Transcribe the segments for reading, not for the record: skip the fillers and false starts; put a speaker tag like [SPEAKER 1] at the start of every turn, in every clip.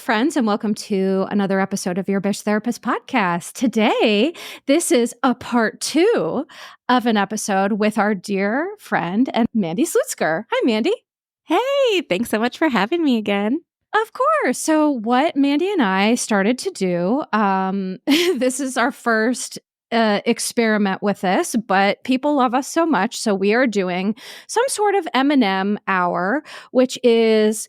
[SPEAKER 1] friends, and welcome to another episode of your Bish Therapist podcast. Today, this is a part 2 of an episode with our dear friend and Mandy Slutsker. Hi, Mandy.
[SPEAKER 2] Hey, thanks so much for having me again.
[SPEAKER 1] Of course. So what Mandy and I started to do, this is our first experiment with this, but people love us so much. So we are doing some sort of M&M hour, which is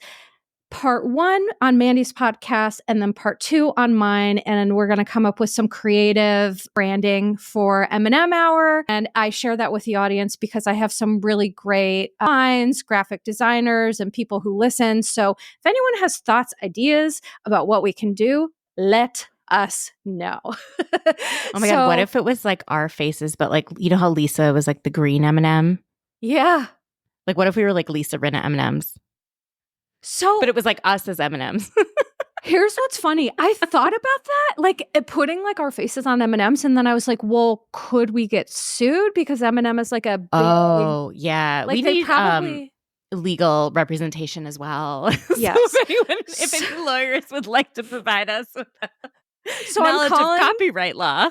[SPEAKER 1] part 1 on Mandy's podcast and then part 2 on mine. And we're going to come up with some creative branding for M&M Hour. And I share that with the audience because I have some really great minds, graphic designers, and people who listen. So if anyone has thoughts, ideas about what we can do, let us know.
[SPEAKER 2] Oh my God, what if it was like our faces, but like, you know how Lisa was like the green M&M?
[SPEAKER 1] Yeah.
[SPEAKER 2] Like what if we were like Lisa Rinna M&Ms? But it was like us as M&Ms.
[SPEAKER 1] Here's what's funny. I thought about that, like putting like our faces on M&Ms, and then I was like, well, could we get sued because M&M is like a big,
[SPEAKER 2] yeah.
[SPEAKER 1] Like
[SPEAKER 2] we
[SPEAKER 1] they
[SPEAKER 2] need
[SPEAKER 1] probably
[SPEAKER 2] legal representation as well.
[SPEAKER 1] Yes.
[SPEAKER 2] So if any lawyers would like to provide us with
[SPEAKER 1] so
[SPEAKER 2] knowledge of copyright law.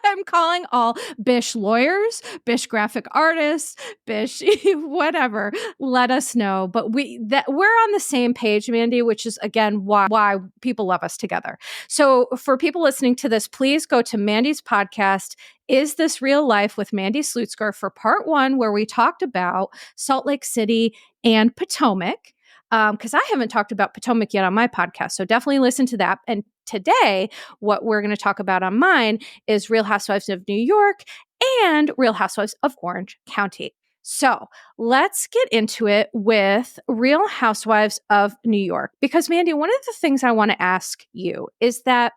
[SPEAKER 1] I'm calling all Bish lawyers, Bish graphic artists, Bish whatever. Let us know. But we're on the same page, Mandy, which is again why people love us together. So for people listening to this, please go to Mandy's podcast, Is This Real Life with Mandy Slutsker, for part 1, where we talked about Salt Lake City and Potomac. Because I haven't talked about Potomac yet on my podcast. So definitely listen to that. And today, what we're going to talk about on mine is Real Housewives of New York and Real Housewives of Orange County. So let's get into it with Real Housewives of New York. Because Mandy, one of the things I want to ask you is that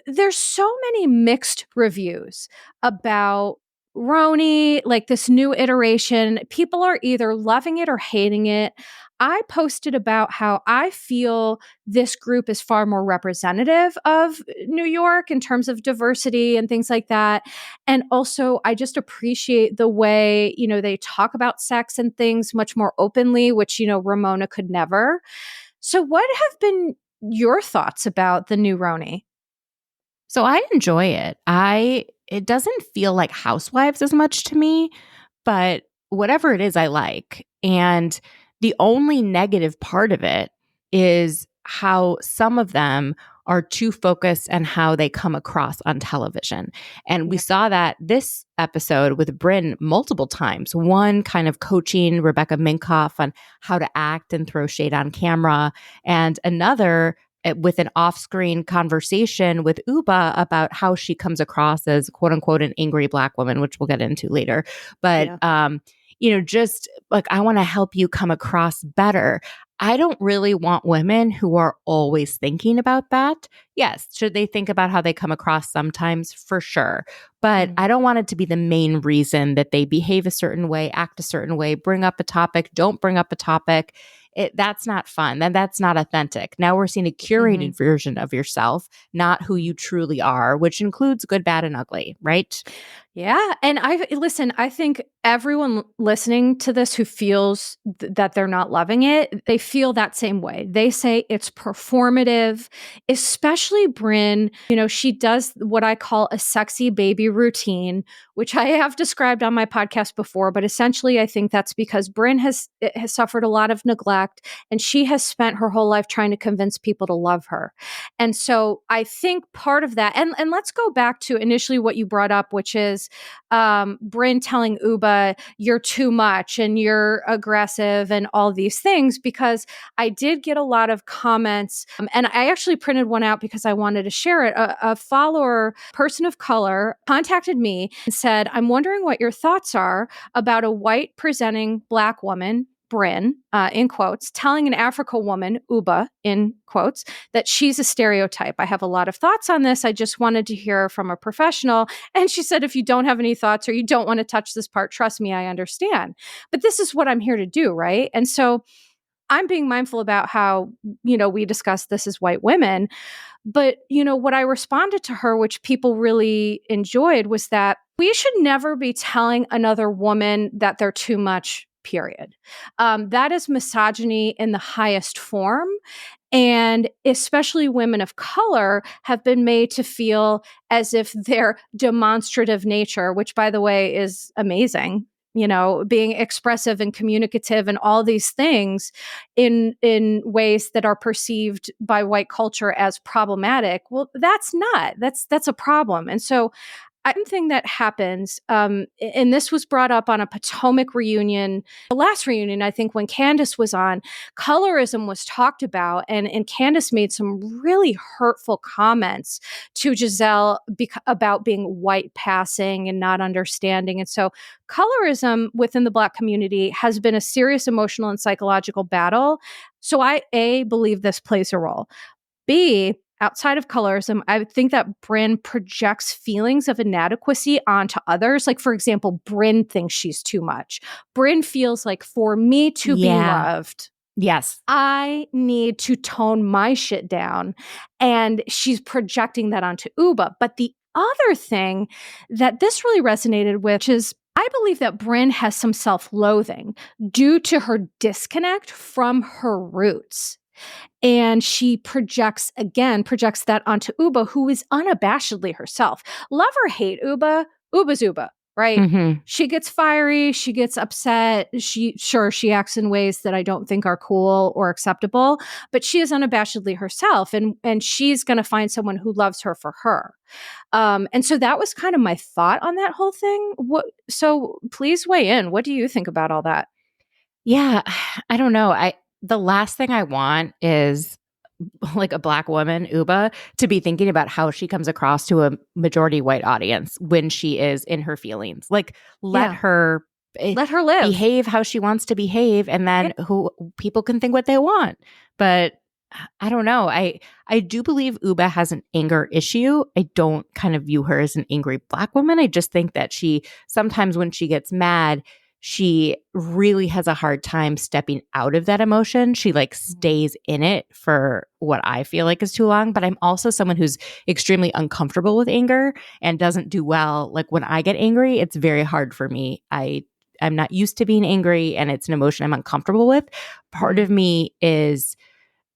[SPEAKER 1] there's so many mixed reviews about RHONY, like this new iteration. People are either loving it or hating it. I posted about how I feel this group is far more representative of New York in terms of diversity and things like that. And also, I just appreciate the way, they talk about sex and things much more openly, which, Ramona could never. So what have been your thoughts about the new RHONY?
[SPEAKER 2] So I enjoy it. It doesn't feel like Housewives as much to me, but whatever it is, I like. And the only negative part of it is how some of them are too focused on how they come across on television. And we saw that this episode with Brynn multiple times. One kind of coaching Rebecca Minkoff on how to act and throw shade on camera, and another with an off-screen conversation with Uba about how she comes across as quote unquote an angry Black woman, which we'll get into later. But, just like, I want to help you come across better. I don't really want women who are always thinking about that. Yes, should they think about how they come across sometimes? For sure. But I don't want it to be the main reason that they behave a certain way, act a certain way, bring up a topic, don't bring up a topic. That's not fun. That's not authentic. Now we're seeing a curated version of yourself, not who you truly are, which includes good, bad, and ugly, right?
[SPEAKER 1] Yeah. And I think everyone listening to this who feels that they're not loving it, they feel that same way. They say it's performative, especially Brynn. She does what I call a sexy baby routine, which I have described on my podcast before. But essentially, I think that's because Brynn has suffered a lot of neglect, and she has spent her whole life trying to convince people to love her. And so I think part of that, and let's go back to initially what you brought up, which is Brynn telling Uba, you're too much and you're aggressive and all these things, because I did get a lot of comments, and I actually printed one out because I wanted to share it. A follower, person of color, contacted me and said, I'm wondering what your thoughts are about a white presenting Black woman, Brynn, in quotes, telling an African woman, Uba, in quotes, that she's a stereotype. I have a lot of thoughts on this. I just wanted to hear from a professional. And she said, if you don't have any thoughts or you don't want to touch this part, trust me, I understand. But this is what I'm here to do, right? And so I'm being mindful about how, we discussed this as white women. But, what I responded to her, which people really enjoyed, was that we should never be telling another woman that they're too much, period. That is misogyny in the highest form. And especially women of color have been made to feel as if their demonstrative nature, which by the way is amazing, being expressive and communicative and all these things in ways that are perceived by white culture as problematic. Well, that's a problem. And so something that happens, and this was brought up on a Potomac reunion, the last reunion, I think, when Candace was on, colorism was talked about, and Candace made some really hurtful comments to Giselle about being white passing and not understanding. And so colorism within the Black community has been a serious emotional and psychological battle. So I, A, believe this plays a role. B, outside of colorism, I would think that Brynn projects feelings of inadequacy onto others. Like, for example, Brynn thinks she's too much. Brynn feels like, for me to be loved,
[SPEAKER 2] yes,
[SPEAKER 1] I need to tone my shit down. And she's projecting that onto Uba. But the other thing that this really resonated with is I believe that Brynn has some self-loathing due to her disconnect from her roots. And she projects that onto Uba, who is unabashedly herself. Love or hate Uba, Uba's Uba, right?
[SPEAKER 2] Mm-hmm.
[SPEAKER 1] She gets fiery, she gets upset. She acts in ways that I don't think are cool or acceptable, but she is unabashedly herself, and she's going to find someone who loves her for her. And so that was kind of my thought on that whole thing. So please weigh in. What do you think about all that?
[SPEAKER 2] Yeah, I don't know. The last thing I want is like a Black woman, Uba, to be thinking about how she comes across to a majority white audience when she is in her feelings. Like, let her
[SPEAKER 1] live,
[SPEAKER 2] behave how she wants to behave, and then who people can think what they want. But I don't know. I do believe Uba has an anger issue. I don't kind of view her as an angry Black woman. I just think that she sometimes, when she gets mad, she really has a hard time stepping out of that emotion. She stays in it for what I feel like is too long. But I'm also someone who's extremely uncomfortable with anger and doesn't do well. Like, when I get angry, it's very hard for me. I'm not used to being angry, and it's an emotion I'm uncomfortable with. Part of me is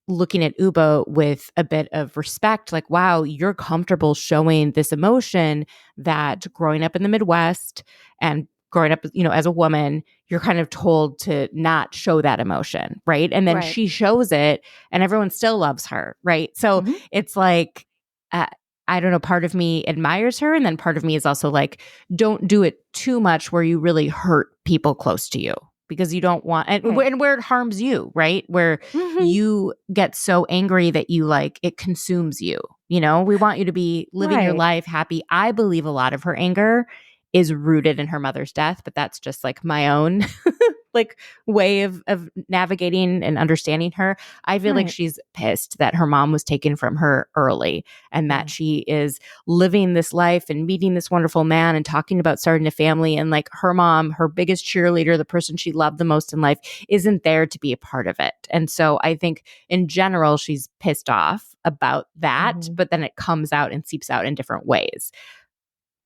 [SPEAKER 2] looking at Uba with a bit of respect, like, wow, you're comfortable showing this emotion that growing up in the Midwest and growing up, as a woman, you're kind of told to not show that emotion, right? And then she shows it and everyone still loves her, right? So it's like, I don't know, part of me admires her, and then part of me is also like, don't do it too much where you really hurt people close to you, because you don't want, and where it harms you, right? Where you get so angry that you it consumes you. We want you to be living your life happy. I believe a lot of her anger is rooted in her mother's death, but that's just my own way of navigating and understanding her. I feel like she's pissed that her mom was taken from her early, and that she is living this life and meeting this wonderful man and talking about starting a family, and her mom, her biggest cheerleader, the person she loved the most in life, isn't there to be a part of it. And so I think in general she's pissed off about that, but then it comes out and seeps out in different ways.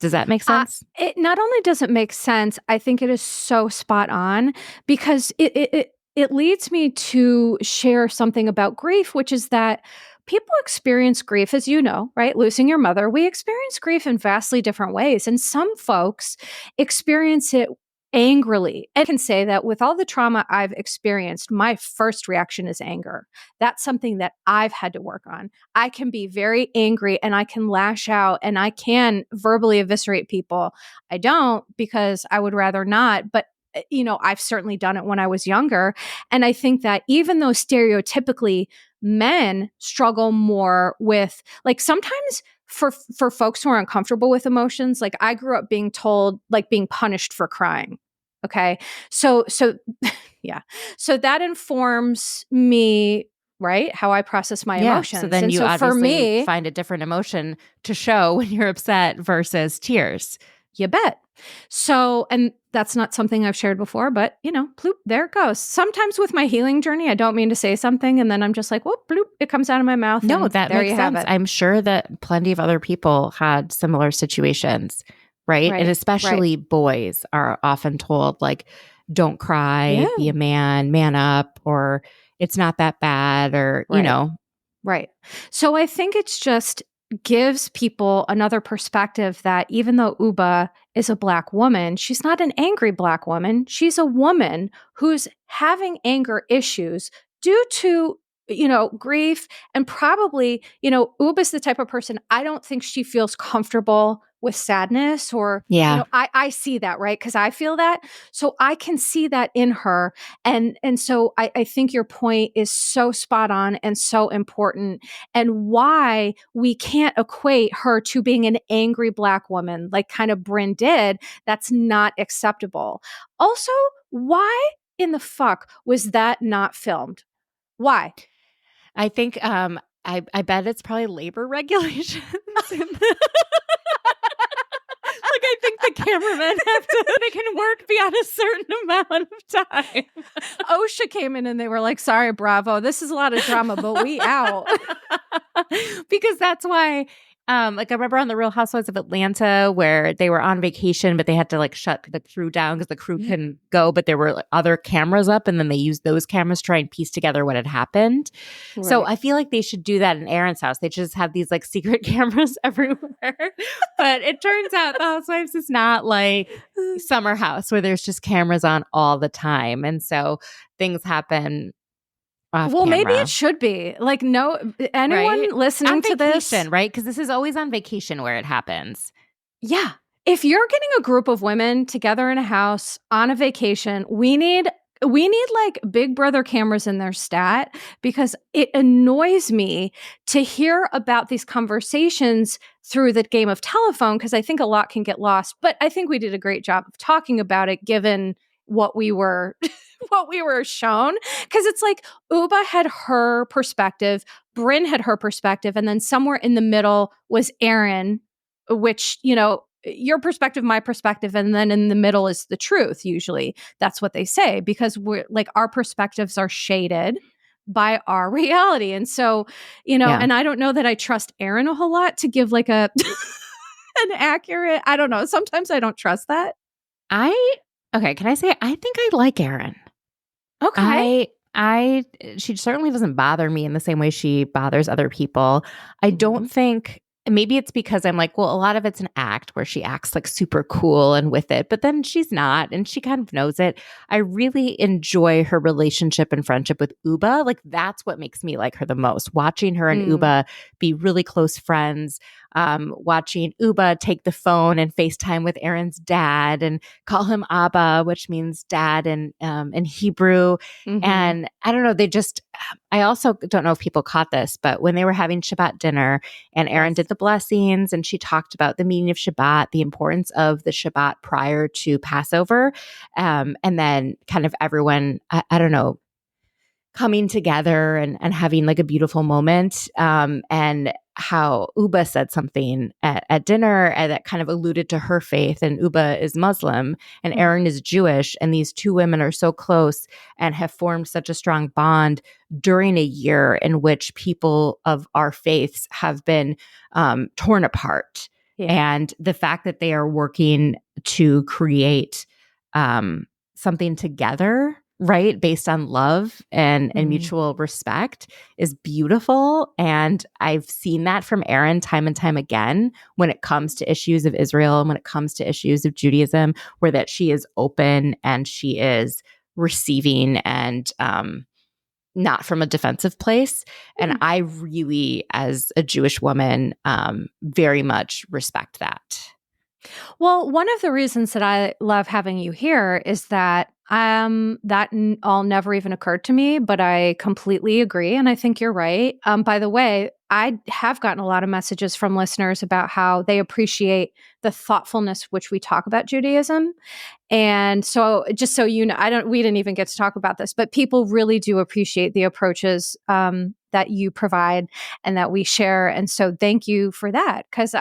[SPEAKER 2] Does that make sense?
[SPEAKER 1] It not only does it make sense, I think it is so spot on, because it leads me to share something about grief, which is that people experience grief, as you know, right? Losing your mother. We experience grief in vastly different ways. And some folks experience it angrily. And I can say that with all the trauma I've experienced, my first reaction is anger. That's something that I've had to work on. I can be very angry and I can lash out and I can verbally eviscerate people. I don't, because I would rather not, but I've certainly done it when I was younger. And I think that even though stereotypically men struggle more with, sometimes for folks who are uncomfortable with emotions, I grew up being told, being punished for crying. Okay. So yeah. So that informs me, right? How I process my emotions.
[SPEAKER 2] So then
[SPEAKER 1] and
[SPEAKER 2] you
[SPEAKER 1] so
[SPEAKER 2] obviously
[SPEAKER 1] for me,
[SPEAKER 2] find a different emotion to show when you're upset versus tears.
[SPEAKER 1] You bet. So, and that's not something I've shared before, but bloop, there it goes. Sometimes with my healing journey, I don't mean to say something, and then I'm just like, whoop, bloop, it comes out of my mouth.
[SPEAKER 2] No, that
[SPEAKER 1] there
[SPEAKER 2] makes
[SPEAKER 1] you
[SPEAKER 2] sense.
[SPEAKER 1] have it.
[SPEAKER 2] I'm sure that plenty of other people had similar situations, right? And especially boys are often told, don't cry, be a man up, or it's not that bad, or,
[SPEAKER 1] Right. So I think it's just gives people another perspective that even though Uba is a Black woman, she's not an angry Black woman. She's a woman who's having anger issues due to, grief. And probably, Uba's the type of person, I don't think she feels comfortable with sadness or,
[SPEAKER 2] Yeah.
[SPEAKER 1] I see that, right? Because I feel that. So I can see that in her. And so I think your point is so spot on and so important, and why we can't equate her to being an angry Black woman, like kind of Brynn did. That's not acceptable. Also, why in the fuck was that not filmed? Why?
[SPEAKER 2] I think I bet it's probably labor regulations. Like, I think the cameramen they can work beyond a certain amount of time.
[SPEAKER 1] OSHA came in and they were like, sorry, Bravo, this is a lot of drama, but we out.
[SPEAKER 2] Because that's why, like, I remember on The Real Housewives of Atlanta where they were on vacation, but they had to like shut the crew down because the crew couldn't go, but there were like, other cameras up, and then they used those cameras to try and piece together what had happened. Right. So I feel like they should do that in Erin's house. They just have these like secret cameras everywhere. But it turns out The Housewives is not like Summer House where there's just cameras on all the time. And so things happen off camera.
[SPEAKER 1] Maybe it should be. Like, no, anyone
[SPEAKER 2] right?
[SPEAKER 1] listening
[SPEAKER 2] on
[SPEAKER 1] to
[SPEAKER 2] vacation,
[SPEAKER 1] this,
[SPEAKER 2] right? Because this is always on vacation where it happens.
[SPEAKER 1] Yeah. If you're getting a group of women together in a house on a vacation, we need like Big Brother cameras in their stat, because it annoys me to hear about these conversations through the game of telephone, because I think a lot can get lost. But I think we did a great job of talking about it given what we were what we were shown, because it's like Uba had her perspective, Brynn had her perspective, and then somewhere in the middle was Erin, which, your perspective, my perspective, and then in the middle is the truth. Usually that's what they say, because we're like, our perspectives are shaded by our reality. And so, and I don't know that I trust Erin a whole lot to give like a an accurate, I don't know. Sometimes I don't trust that.
[SPEAKER 2] Okay, can I say I think I like Erin.
[SPEAKER 1] Okay.
[SPEAKER 2] She certainly doesn't bother me in the same way she bothers other people. I don't think, maybe it's because I'm like, well, a lot of it's an act where she acts like super cool and with it, but then she's not, and she kind of knows it. I really enjoy her relationship and friendship with Uba. Like, that's what makes me like her the most. Watching her and Uba be really close friends. Watching Uba take the phone and FaceTime with Erin's dad and call him Abba, which means dad in Hebrew. And I don't know, I also don't know if people caught this, but when they were having Shabbat dinner and Erin did the blessings and she talked about the meaning of Shabbat, the importance of the Shabbat prior to Passover, and then kind of everyone, I don't know, coming together and having like a beautiful moment, and how Uba said something at dinner that kind of alluded to her faith, and Uba is Muslim and Erin is Jewish, and these two women are so close and have formed such a strong bond during a year in which people of our faiths have been torn apart. Yeah. And the fact that they are working to create something together, right, based on love and mutual respect, is beautiful. And I've seen that from Erin time and time again when it comes to issues of Israel and when it comes to issues of Judaism, where that she is open and she is receiving and not from a defensive place. And I really, as a Jewish woman, very much respect that.
[SPEAKER 1] Well, one of the reasons that I love having you here is that all never even occurred to me, but I completely agree. And I think you're right. By the way, I have gotten a lot of messages from listeners about how they appreciate the thoughtfulness which we talk about Judaism. And so just so you know, we didn't even get to talk about this, but people really do appreciate the approaches that you provide and that we share. And so thank you for that. Because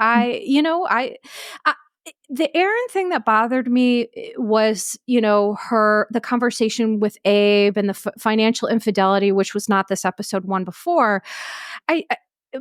[SPEAKER 1] the Erin thing that bothered me was, the conversation with Abe and the financial infidelity, which was not this episode one before.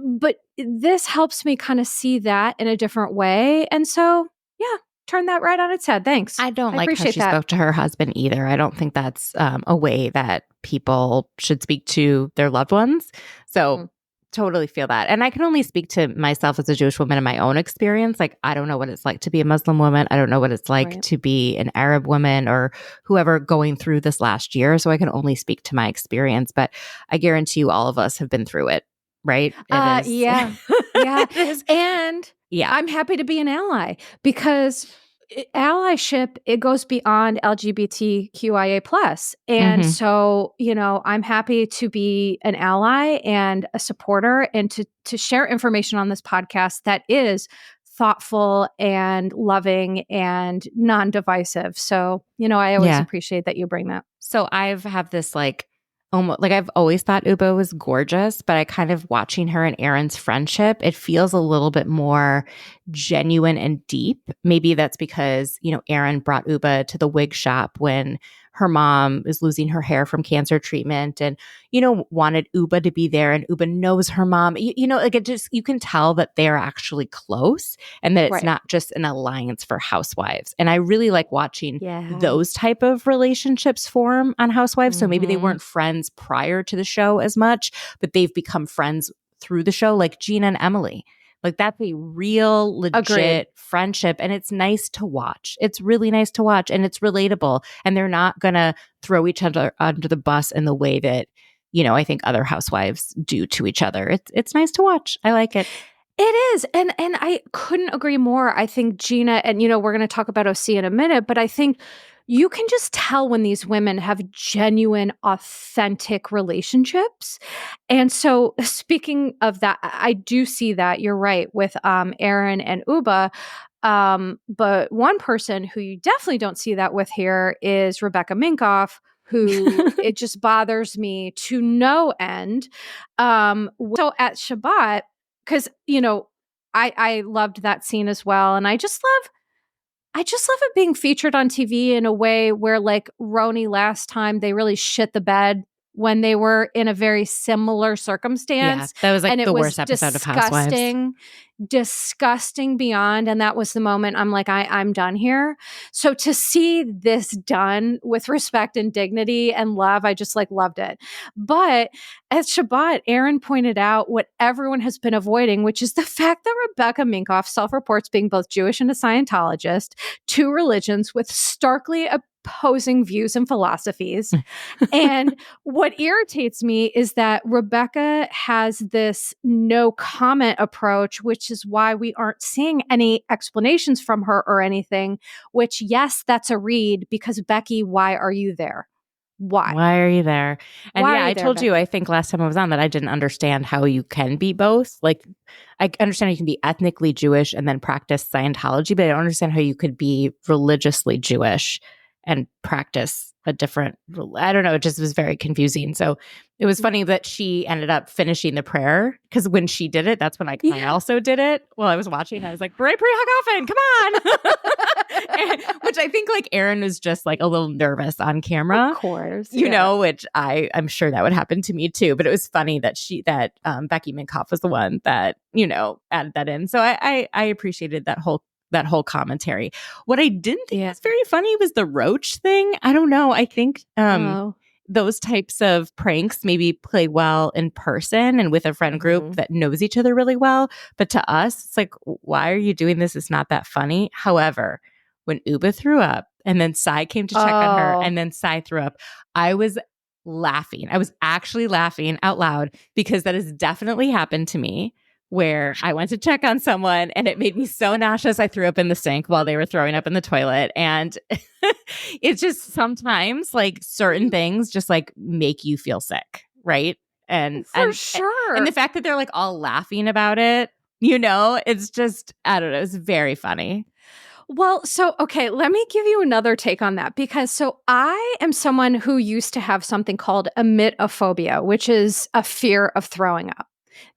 [SPEAKER 1] But this helps me kind of see that in a different way. And so, yeah, turn that right on its head. Thanks.
[SPEAKER 2] I don't like how she spoke to her husband either. I don't think that's a way that people should speak to their loved ones. So totally feel that. And I can only speak to myself as a Jewish woman in my own experience. Like, I don't know what it's like to be a Muslim woman. I don't know what it's like to be an Arab woman or whoever going through this last year. So I can only speak to my experience. But I guarantee you all of us have been through it, right? It is.
[SPEAKER 1] Yeah. Yeah. And
[SPEAKER 2] yeah,
[SPEAKER 1] I'm happy to be an ally because allyship, it goes beyond LGBTQIA plus. And so, I'm happy to be an ally and a supporter and to share information on this podcast that is thoughtful and loving and non-divisive. So, I always appreciate that you bring that.
[SPEAKER 2] So have this almost like I've always thought Uba was gorgeous, but I kind of watching her and Aaron's friendship, it feels a little bit more genuine and deep. Maybe that's because, Aaron brought Uba to the wig shop when her mom is losing her hair from cancer treatment and, wanted Uba to be there, and Uba knows her mom. It just, you can tell that they're actually close and that it's not just an alliance for housewives. And I really like watching those type of relationships form on Housewives. So maybe they weren't friends prior to the show as much, but they've become friends through the show, like Gina and Emily. Like, that's a real, legit friendship. And it's nice to watch. It's really nice to watch. And it's relatable. And they're not going to throw each other under the bus in the way that, I think other housewives do to each other. It's nice to watch. I like it.
[SPEAKER 1] It is. And I couldn't agree more. I think Gina, and, we're going to talk about OC in a minute, but I think you can just tell when these women have genuine, authentic relationships. And so speaking of that, I do see that. You're right with Aaron and Uba. But one person who you definitely don't see that with here is Rebecca Minkoff, who it just bothers me to no end. So at Shabbat, because, I loved that scene as well. And I just love it being featured on TV in a way where, like, RHONY last time, they really shit the bed when they were in a very similar circumstance.
[SPEAKER 2] Yeah, that was the worst episode of Housewives.
[SPEAKER 1] Disgusting beyond. And that was the moment I'm like, I'm done here. So to see this done with respect and dignity and love, I just loved it. But at Shabbat, Aaron pointed out what everyone has been avoiding, which is the fact that Rebecca Minkoff self-reports being both Jewish and a Scientologist, two religions with starkly opposing views and philosophies. And what irritates me is that Rebecca has this no comment approach, which is why we aren't seeing any explanations from her or anything, which, yes, that's a read because, Becky, why are you there? Why
[SPEAKER 2] are you there? And I told you, I think last time I was on, that I didn't understand how you can be both. Like, I understand you can be ethnically Jewish and then practice Scientology, but I don't understand how you could be religiously Jewish and practice a different, I don't know, it just was very confusing. So it was funny that she ended up finishing the prayer, because when she did it, that's when I also did it while I was watching. I was like, pray often, come on. Which I think Aaron was just a little nervous on camera.
[SPEAKER 1] Of course.
[SPEAKER 2] You know, which I'm sure that would happen to me too. But it was funny that Becky Minkoff was the one that, added that in. So I appreciated that whole commentary. What I didn't think was very funny was the roach thing. I don't know. I think those types of pranks maybe play well in person and with a friend group that knows each other really well. But to us, it's like, why are you doing this? It's not that funny. However, when Uba threw up and then Sai came to check on her and then Sai threw up, I was laughing. I was actually laughing out loud, because that has definitely happened to me, where I went to check on someone and it made me so nauseous I threw up in the sink while they were throwing up in the toilet. And it's just sometimes certain things just make you feel sick, right? And
[SPEAKER 1] for sure.
[SPEAKER 2] And the fact that they're all laughing about it, it's just, I don't know, it's very funny.
[SPEAKER 1] Well, so, okay, let me give you another take on that, because I am someone who used to have something called emitophobia, which is a fear of throwing up.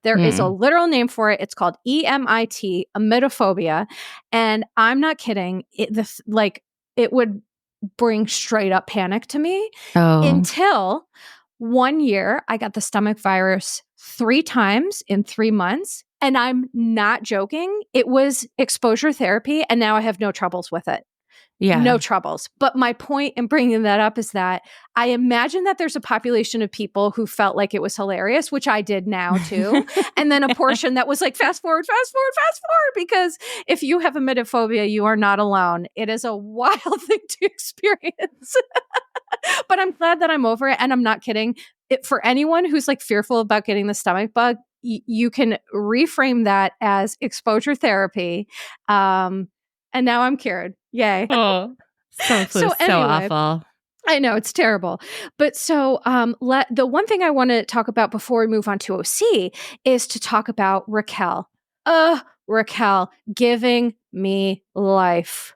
[SPEAKER 1] There is a literal name for it. It's called EMIT, emetophobia. And I'm not kidding. It would bring straight up panic to me until one year I got the stomach virus 3 times in 3 months. And I'm not joking. It was exposure therapy. And now I have no troubles with it.
[SPEAKER 2] Yeah.
[SPEAKER 1] No troubles. But my point in bringing that up is that I imagine that there's a population of people who felt like it was hilarious, which I did now too. And then a portion that was like, fast forward, fast forward, fast forward. Because if you have emetophobia, you are not alone. It is a wild thing to experience. But I'm glad that I'm over it. And I'm not kidding. For anyone who's like fearful about getting the stomach bug, you can reframe that as exposure therapy. And now I'm cured. Yay.
[SPEAKER 2] Oh, so
[SPEAKER 1] anyway,
[SPEAKER 2] awful.
[SPEAKER 1] I know it's terrible. But so the one thing I want to talk about before we move on to OC is to talk about Raquel. Raquel giving me life.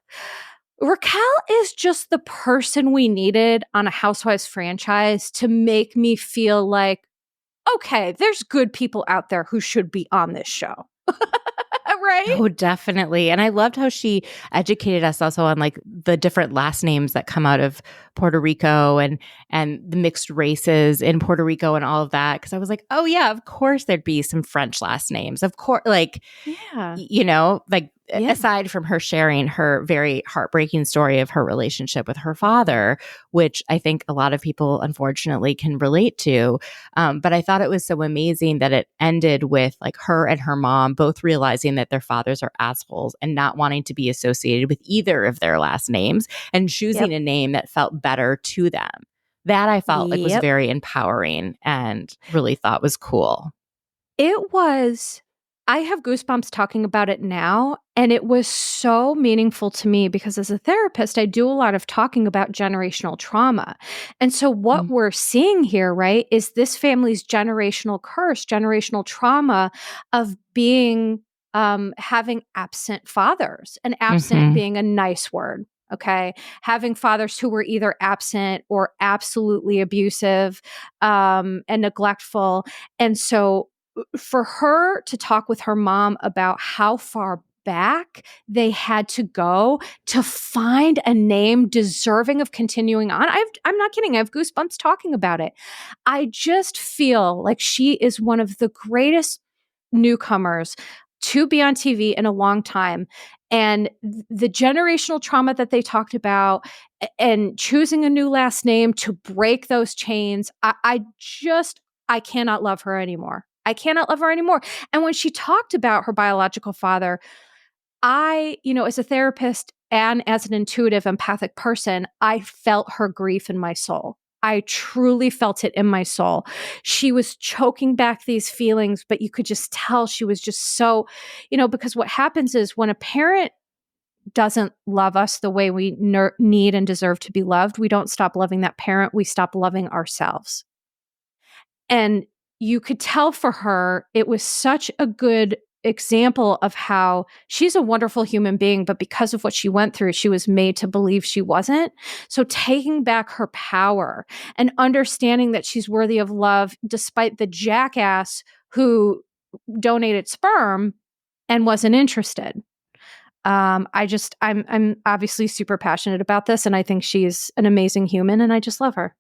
[SPEAKER 1] Raquel is just the person we needed on a Housewives franchise to make me feel like, okay, there's good people out there who should be on this show. Right?
[SPEAKER 2] Oh, definitely. And I loved how she educated us also on like the different last names that come out of Puerto Rico and the mixed races in Puerto Rico and all of that. Cause I was like, oh yeah, of course there'd be some French last names. Of course, like,
[SPEAKER 1] yeah.
[SPEAKER 2] you know, like aside from her sharing her very heartbreaking story of her relationship with her father, which I think a lot of people unfortunately can relate to. But I thought it was so amazing that it ended with like her and her mom both realizing that their fathers are assholes and not wanting to be associated with either of their last names and choosing a name that felt better to them. That I felt like was very empowering and really thought was cool.
[SPEAKER 1] It was. I have goosebumps talking about it now, and it was so meaningful to me because as a therapist, I do a lot of talking about generational trauma. And so what we're seeing here, right, is this family's generational curse, generational trauma of being, having absent fathers, and absent being a nice word. Okay. Having fathers who were either absent or absolutely abusive, and neglectful. And so for her to talk with her mom about how far back they had to go to find a name deserving of continuing on. I'm not kidding. I have goosebumps talking about it. I just feel like she is one of the greatest newcomers to be on TV in a long time. And the generational trauma that they talked about and choosing a new last name to break those chains, I cannot love her anymore. I cannot love her anymore. And when she talked about her biological father, as a therapist and as an intuitive, empathic person, I felt her grief in my soul. I truly felt it in my soul. She was choking back these feelings, but you could just tell she was just so, because what happens is when a parent doesn't love us the way we need and deserve to be loved, we don't stop loving that parent. We stop loving ourselves. And you could tell for her, it was such a good example of how she's a wonderful human being, but because of what she went through, she was made to believe she wasn't. So taking back her power and understanding that she's worthy of love, despite the jackass who donated sperm and wasn't interested. I'm obviously super passionate about this, and I think she's an amazing human, and I just love her.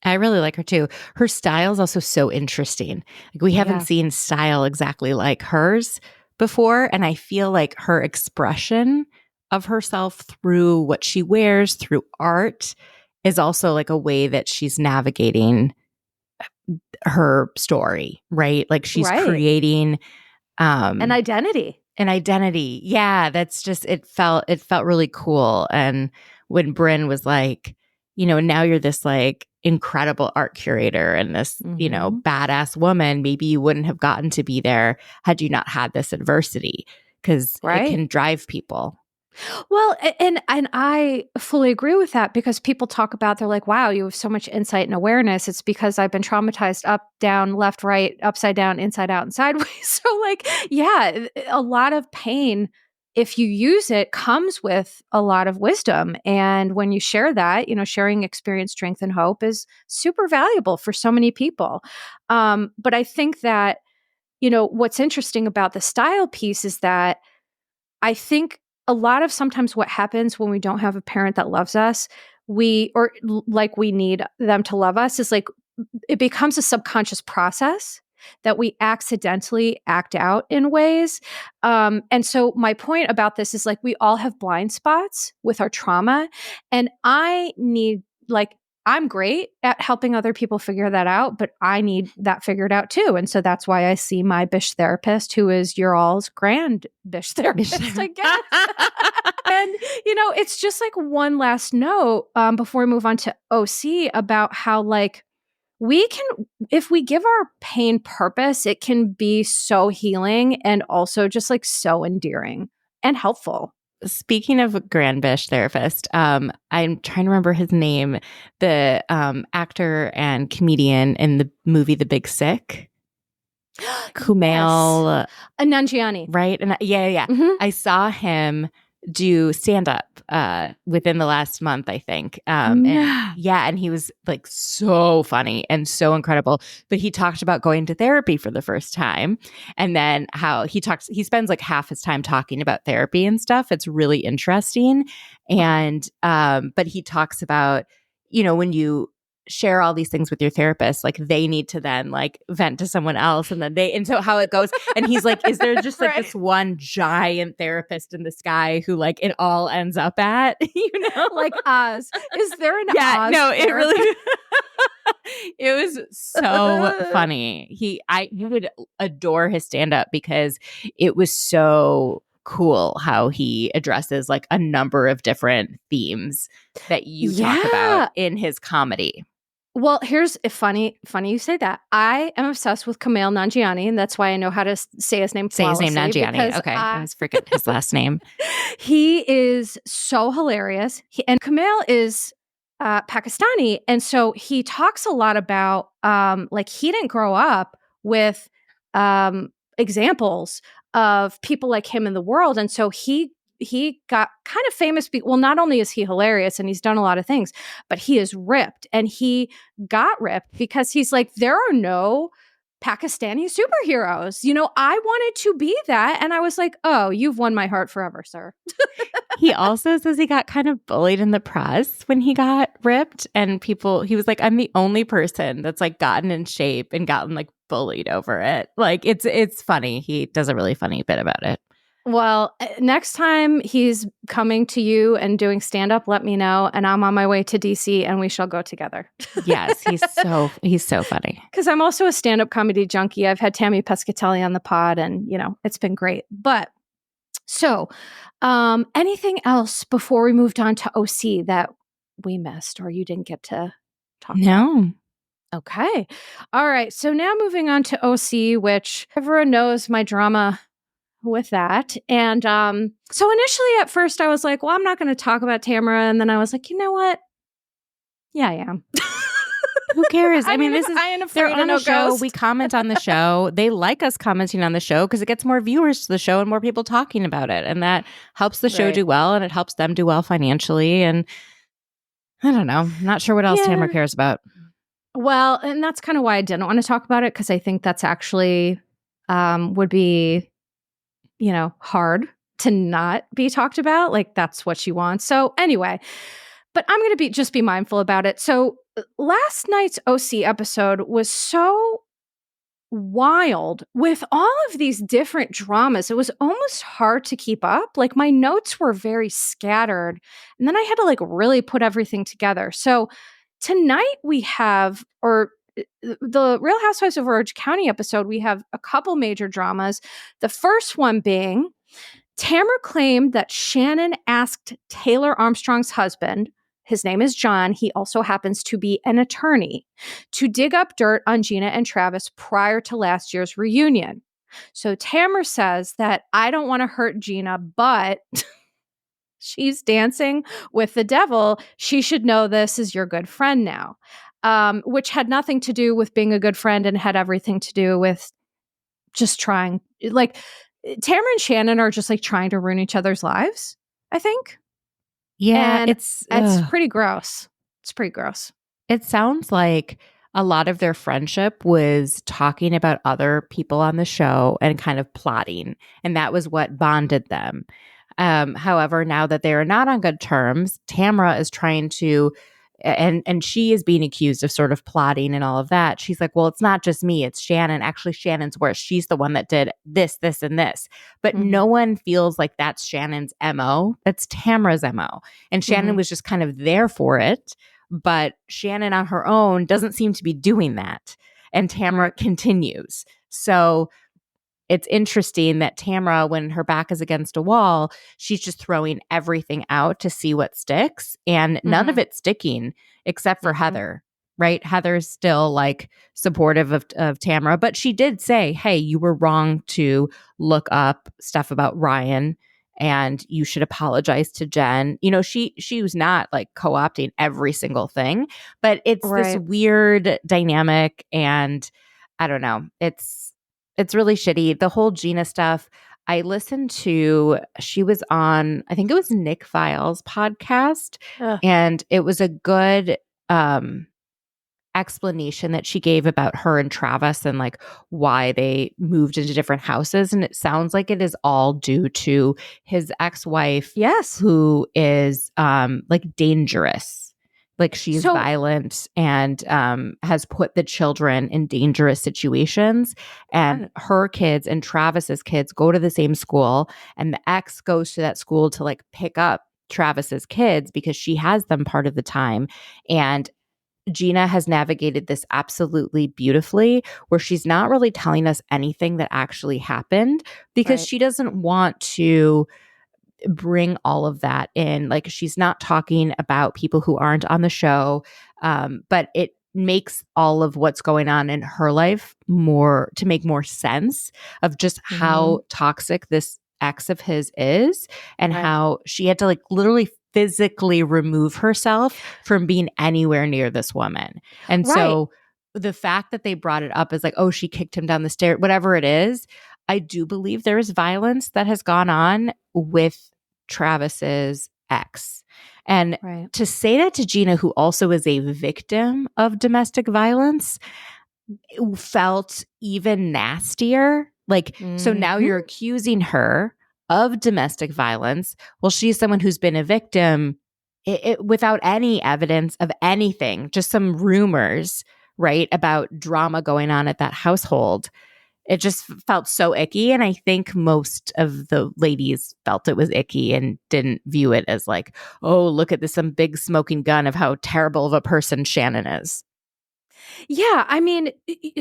[SPEAKER 2] I really like her too. Her style is also so interesting. Like we haven't seen style exactly like hers before. And I feel like her expression of herself through what she wears, through art, is also like a way that she's navigating her story, right? Like she's creating
[SPEAKER 1] an identity.
[SPEAKER 2] An identity. Yeah, that's just it felt really cool. And when Brynn was like, now you're this like incredible art curator and this, badass woman, maybe you wouldn't have gotten to be there had you not had this adversity, because it can drive people.
[SPEAKER 1] Well, and I fully agree with that, because people talk about, they're like, wow, you have so much insight and awareness. It's because I've been traumatized up, down, left, right, upside down, inside out, and sideways. So like, yeah, a lot of pain, if you use it, comes with a lot of wisdom. And when you share that, sharing experience, strength, and hope is super valuable for so many people. But I think that, what's interesting about the style piece is that I think a lot of sometimes what happens when we don't have a parent that loves us, we need them to love us, is like it becomes a subconscious process. that we accidentally act out in ways. And so my point about this is like, we all have blind spots with our trauma. And I need, like, I'm great at helping other people figure that out, but I need that figured out too. And so that's why I see my bish therapist, who is your all's grand bish therapist, I guess. And, it's just like one last note before we move on to OC about how, like, we can, if we give our pain purpose, it can be so healing and also just like so endearing and helpful.
[SPEAKER 2] Speaking of grand bish therapist, I'm trying to remember his name, the actor and comedian in the movie The Big Sick. Kumail
[SPEAKER 1] Nanjiani.
[SPEAKER 2] Right? And yeah. Mm-hmm. I saw him do stand-up within the last month, I think. And he was like so funny and so incredible. But he talked about going to therapy for the first time, and then how he spends like half his time talking about therapy and stuff. It's really interesting. And but he talks about, when you share all these things with your therapist, like they need to then like vent to someone else, and so how it goes. And he's like, is there just like this one giant therapist in the sky who like it all ends up at,
[SPEAKER 1] like Oz? Is there an Oz?
[SPEAKER 2] No, it really it was so funny. He would adore his stand-up because it was so cool how he addresses like a number of different themes that you talk about in his comedy.
[SPEAKER 1] Well, here's funny you say that. I am obsessed with Kumail Nanjiani, and that's why I know how to say his name flawlessly.
[SPEAKER 2] Say his name, Nanjiani. Okay, I was forgetting his last name.
[SPEAKER 1] He is so hilarious. And Kumail is Pakistani, and so he talks a lot about like he didn't grow up with examples of people like him in the world, and so he got kind of famous. Well, not only is he hilarious and he's done a lot of things, but he is ripped, and he got ripped because he's like, there are no Pakistani superheroes. I wanted to be that. And I was like, oh, you've won my heart forever, sir.
[SPEAKER 2] He also says he got kind of bullied in the press when he got ripped, and he was like, I'm the only person that's like gotten in shape and gotten like bullied over it. Like it's funny. He does a really funny bit about it.
[SPEAKER 1] Well, next time he's coming to you and doing stand-up, let me know, and I'm on my way to DC and we shall go together.
[SPEAKER 2] Yes, he's so funny.
[SPEAKER 1] Because I'm also a stand-up comedy junkie. I've had Tammy Pescatelli on the pod, and it's been great. But so anything else before we moved on to OC that we missed or you didn't get to talk about?
[SPEAKER 2] No.
[SPEAKER 1] Okay. All right. So now moving on to OC, which everyone knows my drama with that. And so initially at first I was like, well, I'm not going to talk about Tamara. And then I was like, you know what? Yeah, I am.
[SPEAKER 2] Who cares? I mean, they're on a show.
[SPEAKER 1] Ghost.
[SPEAKER 2] We comment on the show. They like us commenting on the show because it gets more viewers to the show and more people talking about it. And that helps the show do well, and it helps them do well financially. And I don't know. I'm not sure what else Tamara cares about.
[SPEAKER 1] Well, and that's kind of why I didn't want to talk about it, because I think that's actually would be hard to not be talked about. Like, that's what she wants. So anyway, but I'm going to just be mindful about it. So last night's OC episode was so wild with all of these different dramas. It was almost hard to keep up. Like, my notes were very scattered, and then I had to like really put everything together. So tonight we have, the Real Housewives of Orange County episode, we have a couple major dramas. The first one being Tamara claimed that Shannon asked Taylor Armstrong's husband, his name is John, he also happens to be an attorney, to dig up dirt on Gina and Travis prior to last year's reunion. So Tamara says that, I don't want to hurt Gina, but she's dancing with the devil. She should know this is your good friend now. Which had nothing to do with being a good friend and had everything to do with just trying, like, Tamara and Shannon are just like trying to ruin each other's lives, I think.
[SPEAKER 2] Yeah,
[SPEAKER 1] and it's pretty gross. It's pretty gross.
[SPEAKER 2] It sounds like a lot of their friendship was talking about other people on the show and kind of plotting, and that was what bonded them. However, now that they are not on good terms, Tamara is trying to and she is being accused of sort of plotting and all of that. She's like, well, it's not just me, it's Shannon. Actually, Shannon's worse. She's the one that did this, this, and this. But no one feels like that's Shannon's MO. That's Tamara's MO. And Shannon was just kind of there for it. But Shannon on her own doesn't seem to be doing that. And Tamara continues. So it's interesting that Tamara, when her back is against a wall, she's just throwing everything out to see what sticks. And none of it's sticking except for Heather, right? Heather's still like supportive of Tamara. But she did say, hey, you were wrong to look up stuff about Ryan and you should apologize to Jen. You know, she was not like co-opting every single thing, but it's this weird dynamic. And I don't know. It's really shitty. The whole Gina stuff. I listened to, she was on, I think it was Nick Files podcast. And it was a good explanation that she gave about her and Travis and like why they moved into different houses. And it sounds like it is all due to his ex-wife.
[SPEAKER 1] Yes.
[SPEAKER 2] Who is like dangerous. Like she's violent and has put the children in dangerous situations. And her kids and Travis's kids go to the same school. And the ex goes to that school to like pick up Travis's kids because she has them part of the time. And Gina has navigated this absolutely beautifully, where she's not really telling us anything that actually happened because she doesn't want to bring all of that in. Like she's not talking about people who aren't on the show, but it makes all of what's going on in her life to make more sense of just how toxic this ex of his is and how she had to like literally physically remove herself from being anywhere near this woman. And so the fact that they brought it up is like, oh, she kicked him down the stairs, whatever it is. I do believe there is violence that has gone on with Travis's ex. And to say that to Gina, who also is a victim of domestic violence, felt even nastier. Like, so now you're accusing her of domestic violence. Well, she's someone who's been a victim without any evidence of anything, just some rumors, right, about drama going on at that household. It just felt so icky. And I think most of the ladies felt it was icky and didn't view it as like, oh, look at this, some big smoking gun of how terrible of a person Shannon is.
[SPEAKER 1] Yeah. I mean,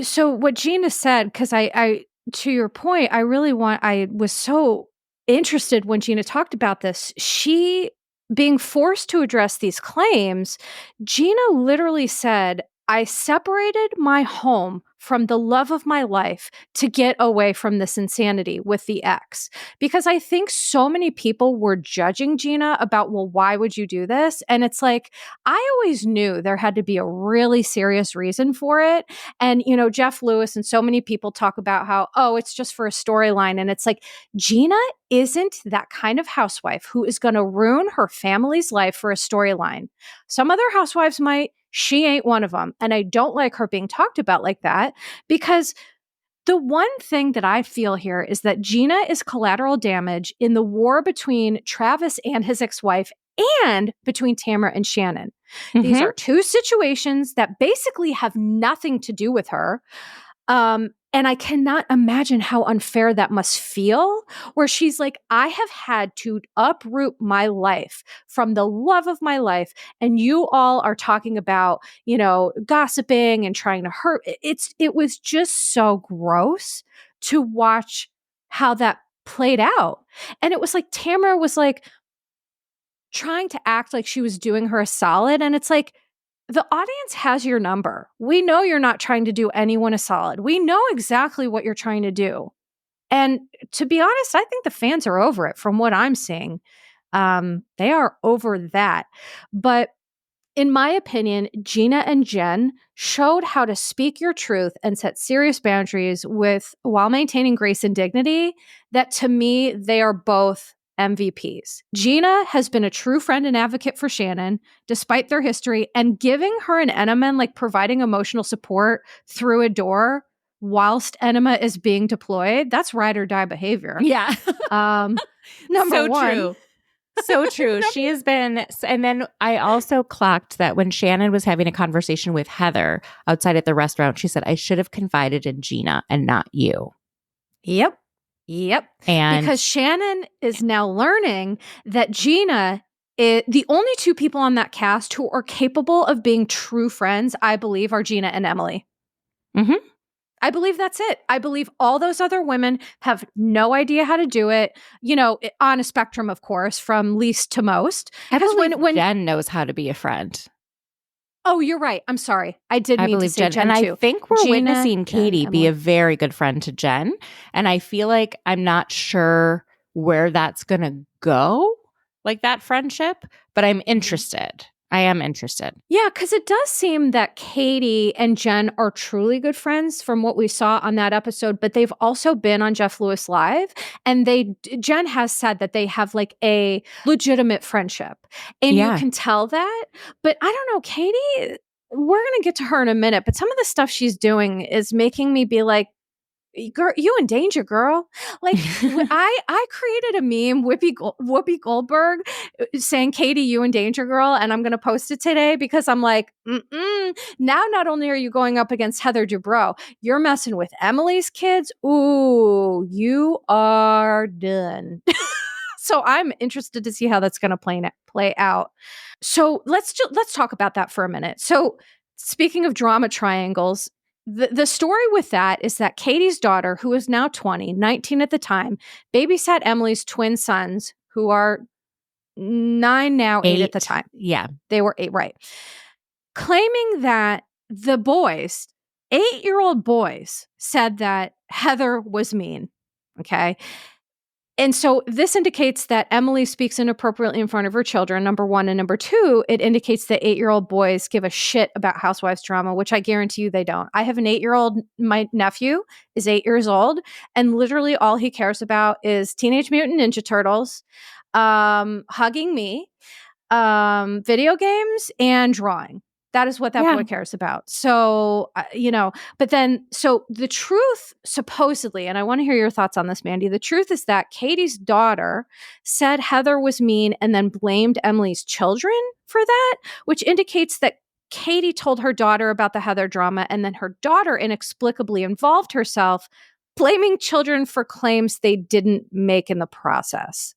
[SPEAKER 1] so what Gina said, because I, to your point, I was so interested when Gina talked about this. She being forced to address these claims, Gina literally said, I separated my home from the love of my life to get away from this insanity with the ex. Because I think so many people were judging Gina about, well, why would you do this? And it's like, I always knew there had to be a really serious reason for it. And, you know, Jeff Lewis and so many people talk about how, oh, it's just for a storyline. And it's like, Gina isn't that kind of housewife who is going to ruin her family's life for a storyline. Some other housewives might. She ain't one of them. And I don't like her being talked about like that, because the one thing that I feel here is that Gina is collateral damage in the war between Travis and his ex-wife and between Tamara and Shannon. These are two situations that basically have nothing to do with her. And I cannot imagine how unfair that must feel, where she's like, I have had to uproot my life from the love of my life. And you all are talking about, you know, gossiping and trying to hurt. It was just so gross to watch how that played out. And it was like, Tamara was like trying to act like she was doing her a solid. And it's like, the audience has your number. We know you're not trying to do anyone a solid. We know exactly what you're trying to do. And to be honest, I think the fans are over it from what I'm seeing. They are over that. But in my opinion, Gina and Jen showed how to speak your truth and set serious boundaries while maintaining grace and dignity, that to me, they are both MVPs. Gina has been a true friend and advocate for Shannon, despite their history, and giving her an enema, like providing emotional support through a door whilst enema is being deployed. That's ride or die behavior.
[SPEAKER 2] Yeah.
[SPEAKER 1] Number
[SPEAKER 2] so
[SPEAKER 1] one.
[SPEAKER 2] True. So true. She has been. And then I also clocked that when Shannon was having a conversation with Heather outside at the restaurant, she said, I should have confided in Gina and not you.
[SPEAKER 1] Yep.
[SPEAKER 2] And
[SPEAKER 1] Because Shannon is now learning that Gina is the only two people on that cast who are capable of being true friends, I believe, are Gina and Emily.
[SPEAKER 2] Mhm.
[SPEAKER 1] I believe that's it. I believe all those other women have no idea how to do it, on a spectrum, of course, from least to most.
[SPEAKER 2] I
[SPEAKER 1] Because
[SPEAKER 2] believe Jen knows how to be a friend.
[SPEAKER 1] Oh, you're right. I'm sorry. I did
[SPEAKER 2] I
[SPEAKER 1] mean to
[SPEAKER 2] believe
[SPEAKER 1] say Jen
[SPEAKER 2] and
[SPEAKER 1] too.
[SPEAKER 2] I think we're
[SPEAKER 1] Gina,
[SPEAKER 2] witnessing Katie
[SPEAKER 1] Jen,
[SPEAKER 2] be a
[SPEAKER 1] Emily.
[SPEAKER 2] very good friend to Jen. And I feel like I'm not sure where that's going to go, like that friendship, but I'm interested. I am interested.
[SPEAKER 1] Yeah, because it does seem that Katie and Jen are truly good friends from what we saw on that episode, but they've also been on Jeff Lewis Live, and Jen has said that they have like a legitimate friendship, and you can tell that. But I don't know, Katie, we're going to get to her in a minute, but some of the stuff she's doing is making me be like, girl, you in danger, girl. Like I created a meme, Whoopi Goldberg saying, Katie, you in danger, girl. And I'm going to post it today because I'm like, now not only are you going up against Heather Dubrow, you're messing with Emily's kids. Ooh, you are done. So I'm interested to see how that's going to play out. So let's talk about that for a minute. So speaking of drama triangles, the story with that is that Katie's daughter, who is now 20, 19 at the time, babysat Emily's twin sons, who are 9 now, 8 at the time.
[SPEAKER 2] Yeah.
[SPEAKER 1] They were 8, right. Claiming that the boys, 8-year-old boys, said that Heather was mean. Okay. And so this indicates that Emily speaks inappropriately in front of her children, number one. And number two, it indicates that 8-year-old boys give a shit about housewives drama, which I guarantee you they don't. I have an 8-year-old, my nephew is 8 years old, and literally all he cares about is Teenage Mutant Ninja Turtles, hugging me, video games, and drawing. That is what that boy cares about. So, but then, so the truth, supposedly, and I want to hear your thoughts on this, Mandy. The truth is that Katie's daughter said Heather was mean and then blamed Emily's children for that, which indicates that Katie told her daughter about the Heather drama, and then her daughter inexplicably involved herself, blaming children for claims they didn't make in the process.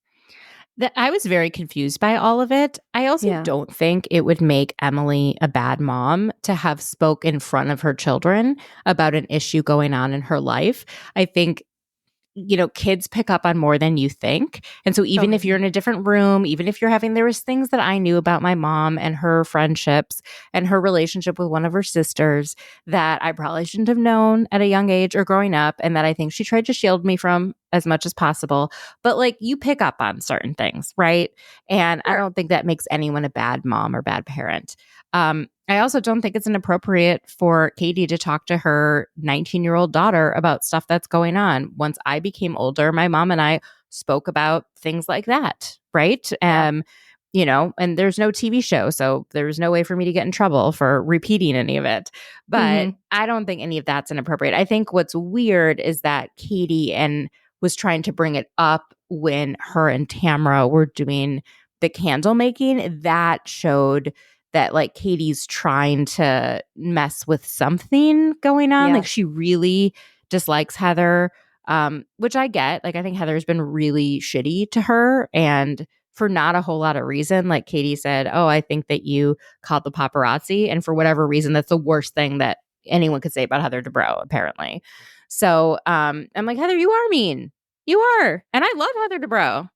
[SPEAKER 2] I was very confused by all of it. I also don't think it would make Emily a bad mom to have spoke in front of her children about an issue going on in her life. I think, kids pick up on more than you think. And so even if you're in a different room, even if there was things that I knew about my mom and her friendships and her relationship with one of her sisters that I probably shouldn't have known at a young age or growing up, and that I think she tried to shield me from as much as possible. But like, you pick up on certain things, right? And I don't think that makes anyone a bad mom or bad parent. I also don't think it's inappropriate for Katie to talk to her 19-year-old daughter about stuff that's going on. Once I became older, my mom and I spoke about things like that, right? And there's no TV show, so there's no way for me to get in trouble for repeating any of it. But I don't think any of that's inappropriate. I think what's weird is that Katie was trying to bring it up when her and Tamra were doing the candle making. That showed that like Katie's trying to mess with something going on. Like she really dislikes Heather, which I get. Like I think Heather's been really shitty to her, and for not a whole lot of reason. Like Katie said, oh, I think that you called the paparazzi. And for whatever reason, that's the worst thing that anyone could say about Heather Dubrow, apparently. So I'm like, Heather, you are mean. You are. And I love Heather Dubrow.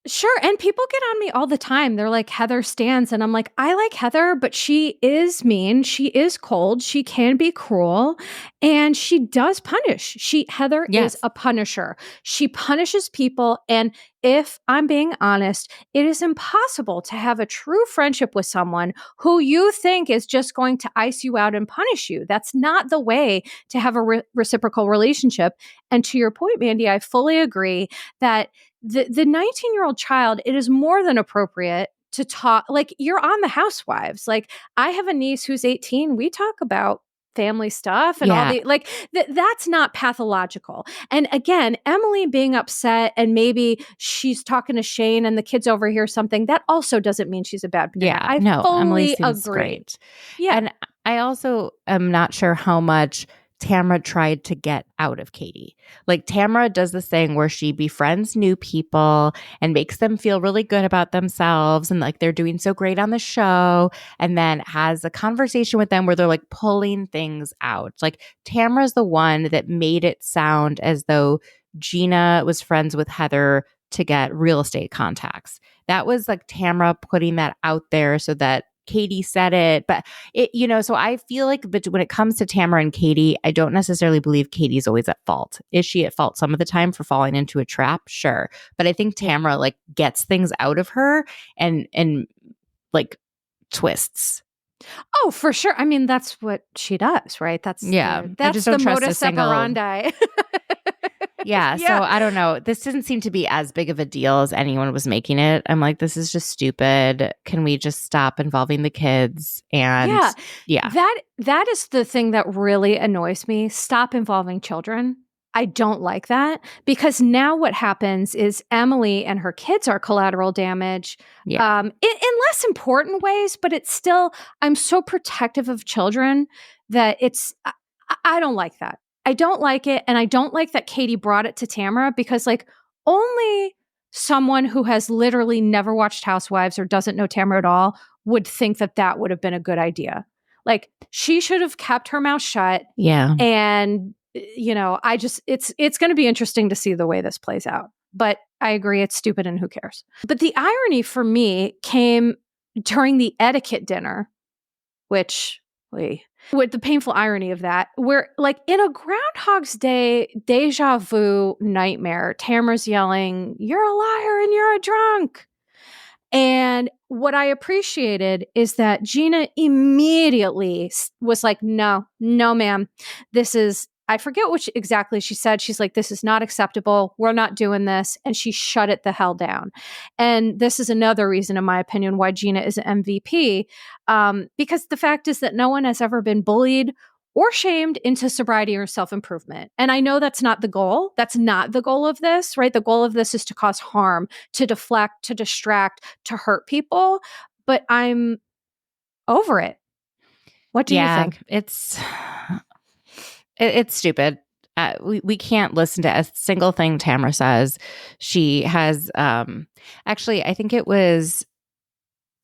[SPEAKER 1] Sure. And people get on me all the time. They're like, Heather stands. And I'm like, I like Heather, but she is mean. She is cold. She can be cruel. And she does punish. Heather is a punisher. She punishes people. And if I'm being honest, it is impossible to have a true friendship with someone who you think is just going to ice you out and punish you. That's not the way to have a reciprocal relationship. And to your point, Mandy, I fully agree that the 19-year-old child, it is more than appropriate to talk. Like, you're on the Housewives. Like, I have a niece who's 18. We talk about family stuff and all the like that's not pathological. And again, Emily being upset and maybe she's talking to Shane and the kids overhear something, that also doesn't mean she's a bad parent. I fully agree.
[SPEAKER 2] Great.
[SPEAKER 1] Yeah.
[SPEAKER 2] And I also am not sure how much Tamra tried to get out of Katie. Like Tamra does this thing where she befriends new people and makes them feel really good about themselves and like they're doing so great on the show, and then has a conversation with them where they're like pulling things out. Like Tamra's the one that made it sound as though Gina was friends with Heather to get real estate contacts. That was like Tamra putting that out there so that Katie said it, but it, so I feel like, but when it comes to Tamra and Katie, I don't necessarily believe Katie's always at fault. Is she at fault some of the time for falling into a trap? Sure. But I think Tamra like gets things out of her and like twists.
[SPEAKER 1] Oh, for sure. I mean, that's what she does, right? That's the modus operandi.
[SPEAKER 2] Yeah, so I don't know. This didn't seem to be as big of a deal as anyone was making it. I'm like, this is just stupid. Can we just stop involving the kids? And
[SPEAKER 1] that is the thing that really annoys me. Stop involving children. I don't like that, because now what happens is Emily and her kids are collateral damage in less important ways, but it's still, I'm so protective of children that I don't like that. I don't like it. And I don't like that Katie brought it to Tamra, because like only someone who has literally never watched Housewives or doesn't know Tamra at all would think that that would have been a good idea. Like she should have kept her mouth shut.
[SPEAKER 2] Yeah.
[SPEAKER 1] And, it's going to be interesting to see the way this plays out. But I agree, it's stupid and who cares? But the irony for me came during the etiquette dinner, with the painful irony of that, where like in a Groundhog's Day deja vu nightmare, Tamra's yelling, "You're a liar and you're a drunk." And what I appreciated is that Gina immediately was like, no, ma'am, this is, I forget which exactly she said. She's like, this is not acceptable. We're not doing this. And she shut it the hell down. And this is another reason, in my opinion, why Gina is an MVP. Because the fact is that no one has ever been bullied or shamed into sobriety or self-improvement. And I know that's not the goal. That's not the goal of this, right? The goal of this is to cause harm, to deflect, to distract, to hurt people. But I'm over it. What do you think?
[SPEAKER 2] It's stupid. We can't listen to a single thing Tamra says. She has, actually, I think it was,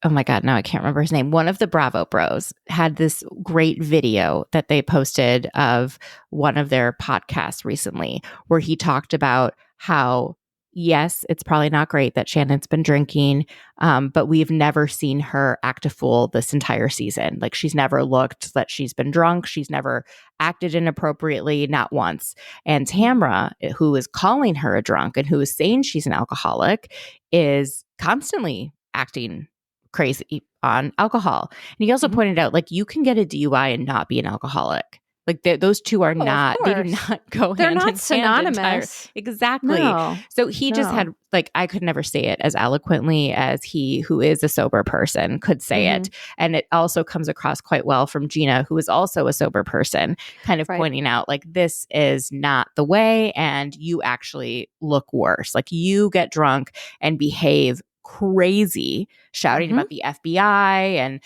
[SPEAKER 2] oh my God, now I can't remember his name. One of the Bravo bros had this great video that they posted of one of their podcasts recently, where he talked about how, yes, it's probably not great that Shannon's been drinking, but we've never seen her act a fool this entire season. Like she's never looked that she's been drunk. She's never acted inappropriately, not once. And Tamra, who is calling her a drunk and who is saying she's an alcoholic, is constantly acting crazy on alcohol. And he also pointed out, like, you can get a DUI and not be an alcoholic. Like those two are not, they do not go
[SPEAKER 1] They're
[SPEAKER 2] hand
[SPEAKER 1] not
[SPEAKER 2] in
[SPEAKER 1] synonymous.
[SPEAKER 2] hand exactly.
[SPEAKER 1] No,
[SPEAKER 2] so he just had, like, I could never say it as eloquently as he, who is a sober person, could say it. And it also comes across quite well from Gina, who is also a sober person, kind of pointing out, like, this is not the way, and you actually look worse. Like, you get drunk and behave crazy, shouting about the FBI and,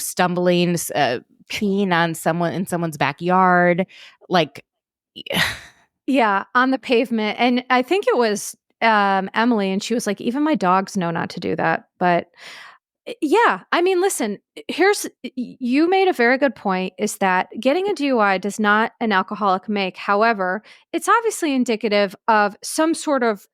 [SPEAKER 2] stumbling, peeing on someone in someone's backyard, like
[SPEAKER 1] on the pavement. And I think it was Emily, and she was like, even my dogs know not to do that. But yeah, I mean, listen, you made a very good point, is that getting a DUI does not an alcoholic make. However, it's obviously indicative of some sort of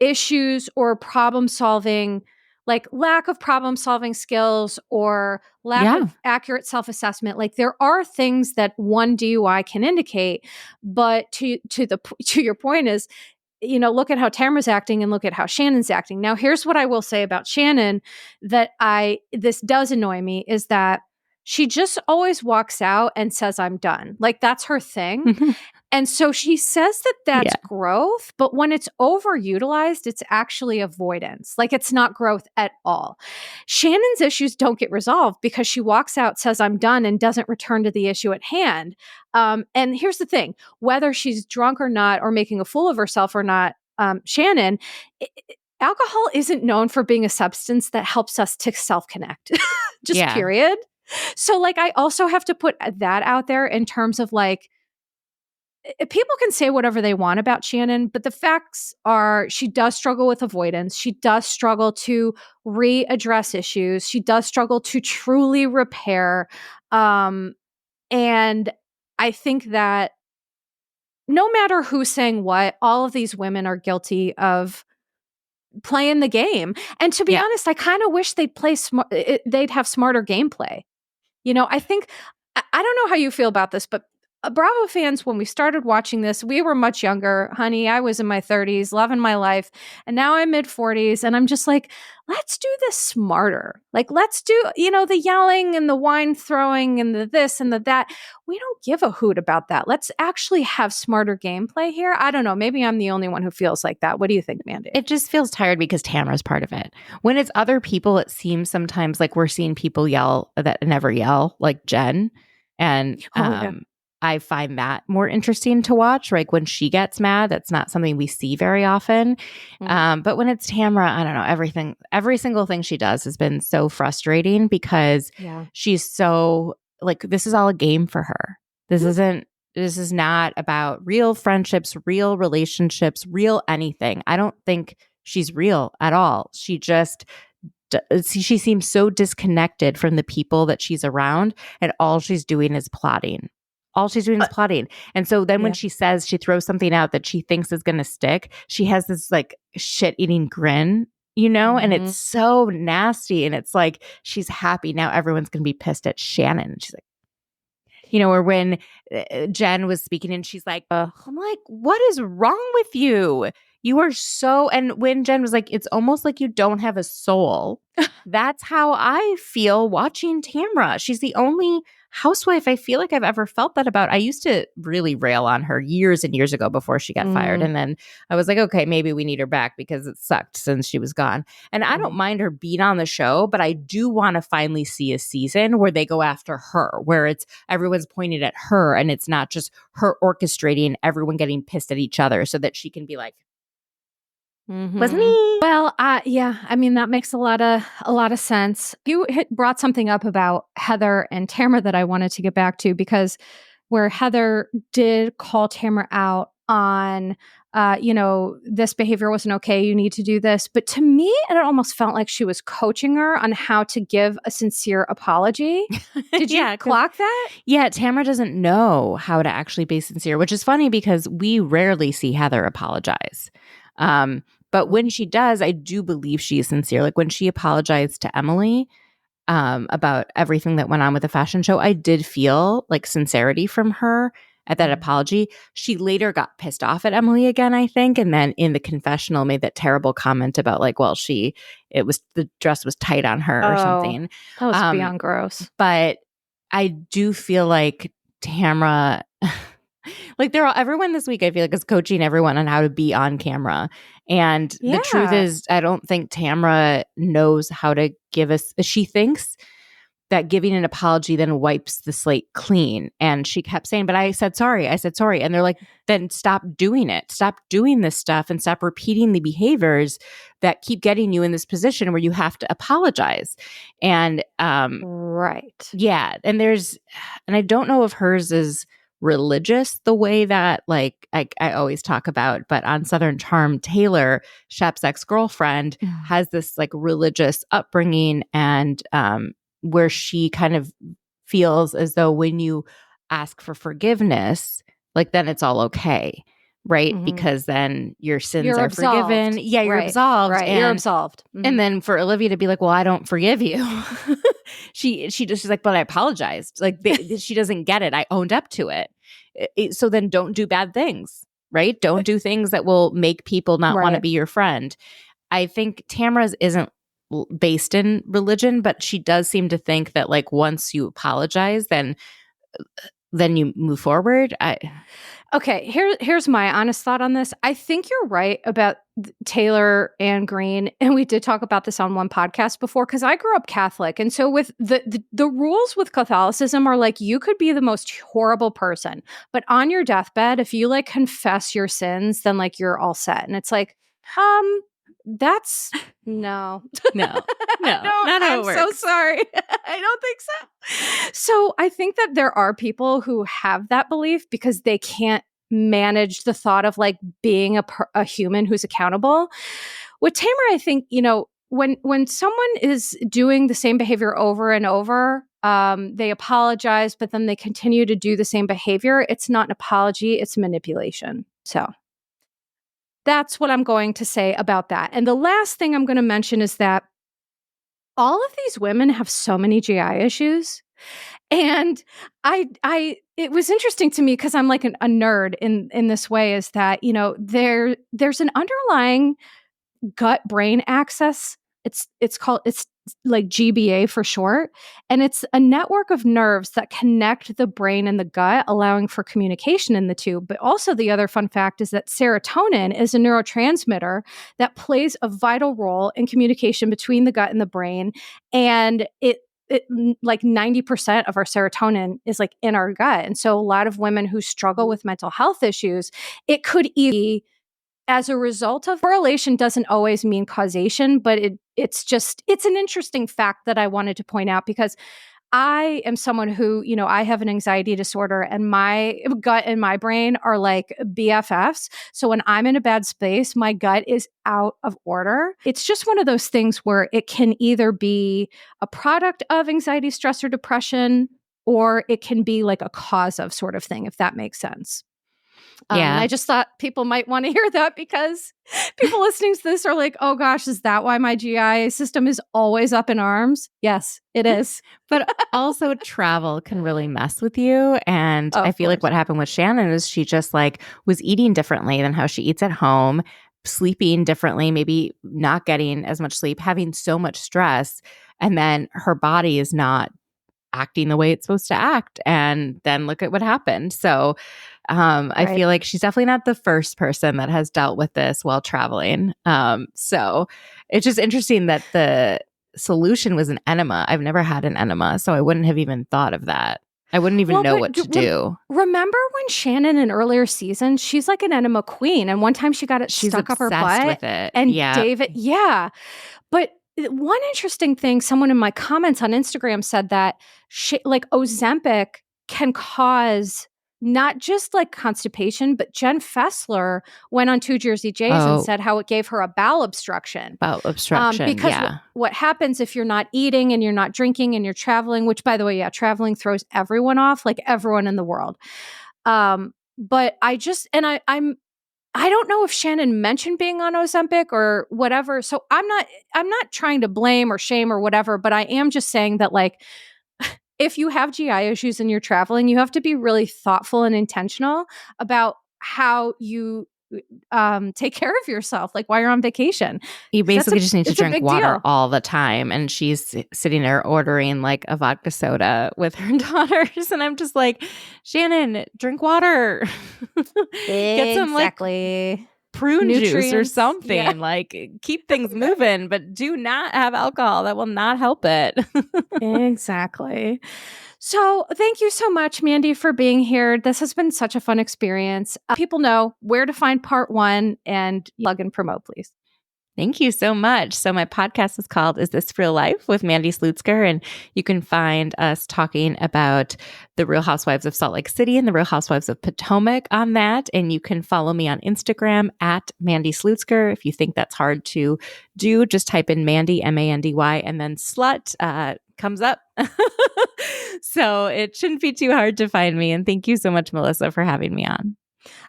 [SPEAKER 1] issues or problem solving, like lack of problem solving skills or lack of accurate self-assessment. Like there are things that one DUI can indicate, but to your point is, look at how Tamara's acting and look at how Shannon's acting. Now, here's what I will say about Shannon that this does annoy me, is that she just always walks out and says, I'm done. Like that's her thing. And so she says that that's growth, but when it's overutilized, it's actually avoidance. Like it's not growth at all. Shannon's issues don't get resolved because she walks out, says, I'm done, and doesn't return to the issue at hand. And here's the thing, whether she's drunk or not, or making a fool of herself or not, Shannon, alcohol isn't known for being a substance that helps us to self-connect, just period. So like, I also have to put that out there in terms of like, people can say whatever they want about Shannon, but the facts are she does struggle with avoidance. She does struggle to readdress issues. She does struggle to truly repair. And I think that no matter who's saying what, all of these women are guilty of playing the game. And to be honest, I kind of wish they'd play they'd have smarter gameplay. You know, I think, I don't know how you feel about this, but Bravo fans, when we started watching this, we were much younger. Honey, I was in my 30s, loving my life. And now I'm mid 40s. And I'm just like, let's do this smarter. Like, let's do, you know, the yelling and the wine throwing and the this and the that. We don't give a hoot about that. Let's actually have smarter gameplay here. I don't know. Maybe I'm the only one who feels like that. What do you think, Mandy?
[SPEAKER 2] It just feels tired because Tamara's part of it. When it's other people, it seems sometimes like we're seeing people yell that never yell, like Jen. And I find that more interesting to watch. Like when she gets mad, that's not something we see very often. But when it's Tamara, I don't know, every single thing she does has been so frustrating because she's so like, this is all a game for her. This is not about real friendships, real relationships, real anything. I don't think she's real at all. She just, she seems so disconnected from the people that she's around, and all she's doing is plotting. All she's doing is plotting. And so then when she says she throws something out that she thinks is going to stick, she has this like shit-eating grin, you know? And it's so nasty. And it's like, she's happy. Now everyone's going to be pissed at Shannon. And she's like, you know, or when Jen was speaking and she's like, I'm like, what is wrong with you? You are so, and when Jen was like, it's almost like you don't have a soul. That's how I feel watching Tamara. She's the only housewife I feel like I've ever felt that about. I used to really rail on her years and years ago before she got fired. And then I was like, okay, maybe we need her back because it sucked since she was gone. And I don't mind her being on the show, but I do want to finally see a season where they go after her, where it's everyone's pointed at her and it's not just her orchestrating everyone getting pissed at each other so that she can be like, was me.
[SPEAKER 1] Well, yeah, I mean, that makes a lot of sense. You brought something up about Heather and Tamara that I wanted to get back to, because where Heather did call Tamara out on, you know, this behavior wasn't okay, you need to do this. But to me, it almost felt like she was coaching her on how to give a sincere apology. Did you clock that?
[SPEAKER 2] Yeah, Tamara doesn't know how to actually be sincere, which is funny because we rarely see Heather apologize. But when she does, I do believe she is sincere. Like when she apologized to Emily about everything that went on with the fashion show, I did feel like sincerity from her at that apology. She later got pissed off at Emily again, I think, and then in the confessional made that terrible comment about like, well, the dress was tight on her or something.
[SPEAKER 1] That was beyond gross.
[SPEAKER 2] But I do feel like Tamara like everyone this week I feel like is coaching everyone on how to be on camera. And the truth is, I don't think Tamara knows how to give us, she thinks that giving an apology then wipes the slate clean. And she kept saying, but I said sorry. And they're like, then stop doing it. Stop doing this stuff and stop repeating the behaviors that keep getting you in this position where you have to apologize. And
[SPEAKER 1] right.
[SPEAKER 2] Yeah. And I don't know if hers is religious the way that like I always talk about, but on Southern Charm, Taylor, Shep's ex-girlfriend, has this like religious upbringing, and where she kind of feels as though when you ask for forgiveness, like then it's all okay, right? Because then your sins are forgiven. Yeah, you're absolved.
[SPEAKER 1] Right, you're absolved.
[SPEAKER 2] And then for Olivia to be like, well, I don't forgive you. she's like, but I apologized. Like she doesn't get it. I owned up to it. So then don't do bad things, right? Don't do things that will make people not want to be your friend. I think Tamara's isn't based in religion, but she does seem to think that like once you apologize, then you move forward.
[SPEAKER 1] Okay, here's my honest thought on this. I think you're right about Taylor and Green, and we did talk about this on one podcast before because I grew up Catholic, and so with the rules with Catholicism are like you could be the most horrible person, but on your deathbed, if you like confess your sins, then like you're all set, and it's like, that's no,
[SPEAKER 2] No, not how it works.
[SPEAKER 1] I'm so sorry. I don't think so. So I think that there are people who have that belief because they can't manage the thought of like being a human who's accountable. With Tamer, I think, when someone is doing the same behavior over and over, they apologize, but then they continue to do the same behavior. It's not an apology, it's manipulation. So that's what I'm going to say about that. And the last thing I'm going to mention is that all of these women have so many GI issues. And it was interesting to me because I'm like a nerd in this way, is that, there's an underlying gut brain axis. It's like GBA for short. And it's a network of nerves that connect the brain and the gut, allowing for communication in the two. But also the other fun fact is that serotonin is a neurotransmitter that plays a vital role in communication between the gut and the brain. And it like 90% of our serotonin is like in our gut. And so a lot of women who struggle with mental health issues, it could be as a result of correlation. Doesn't always mean causation, but it's an interesting fact that I wanted to point out because I am someone who, I have an anxiety disorder and my gut and my brain are like BFFs. So when I'm in a bad space, my gut is out of order. It's just one of those things where it can either be a product of anxiety, stress, or depression, or it can be like a cause of sort of thing, if that makes sense.
[SPEAKER 2] Yeah.
[SPEAKER 1] And I just thought people might want to hear that because people listening to this are like, oh gosh, is that why my GI system is always up in arms? Yes, it is.
[SPEAKER 2] But also travel can really mess with you. And I feel like what happened with Shannon is she just like was eating differently than how she eats at home, sleeping differently, maybe not getting as much sleep, having so much stress. And then her body is not acting the way it's supposed to act. And then look at what happened. So I feel like she's definitely not the first person that has dealt with this while traveling. So it's just interesting that the solution was an enema. I've never had an enema, so I wouldn't have even thought of that. I wouldn't even know what to do.
[SPEAKER 1] Remember when Shannon in earlier seasons, she's like an enema queen. And one time she got it stuck up her butt.
[SPEAKER 2] With it.
[SPEAKER 1] And David, But one interesting thing, someone in my comments on Instagram said that like Ozempic can cause not just like constipation, but Jen Fessler went on Two Jersey Jays and said how it gave her a bowel obstruction. Because what happens if you're not eating and you're not drinking and you're traveling, which by the way, traveling throws everyone off, like everyone in the world. But I don't know if Shannon mentioned being on Ozempic or whatever. So I'm not trying to blame or shame or whatever, but I am just saying that like, if you have GI issues and you're traveling, you have to be really thoughtful and intentional about how you take care of yourself, like while you're on vacation.
[SPEAKER 2] You basically just need to drink water all the time. And she's sitting there ordering like a vodka soda with her daughters. And I'm just like, Shannon, drink water. Get some like prune juice or something. Like keep things moving, but do not have alcohol. That will not help it.
[SPEAKER 1] Exactly. So thank you so much, Mandy, for being here. This has been such a fun experience. People know where to find part 1 and plug and promote, please.
[SPEAKER 2] Thank you so much. So my podcast is called Is This Real Life with Mandy Slutsker, and you can find us talking about the Real Housewives of Salt Lake City and the Real Housewives of Potomac on that. And you can follow me on Instagram at Mandy Slutsker. If you think that's hard to do, just type in Mandy, Mandy, and then slut comes up. So it shouldn't be too hard to find me. And thank you so much, Melissa, for having me on.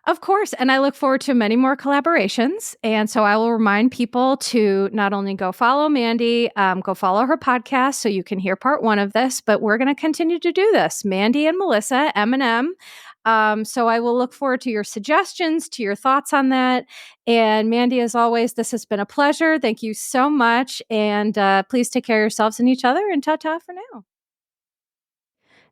[SPEAKER 1] Of course. And I look forward to many more collaborations. And so I will remind people to not only go follow Mandy, go follow her podcast so you can hear part 1 of this, but we're going to continue to do this. Mandy and Melissa, M&M. So I will look forward to your suggestions, to your thoughts on that. And Mandy, as always, this has been a pleasure. Thank you so much. And please take care of yourselves and each other. And ta-ta for now.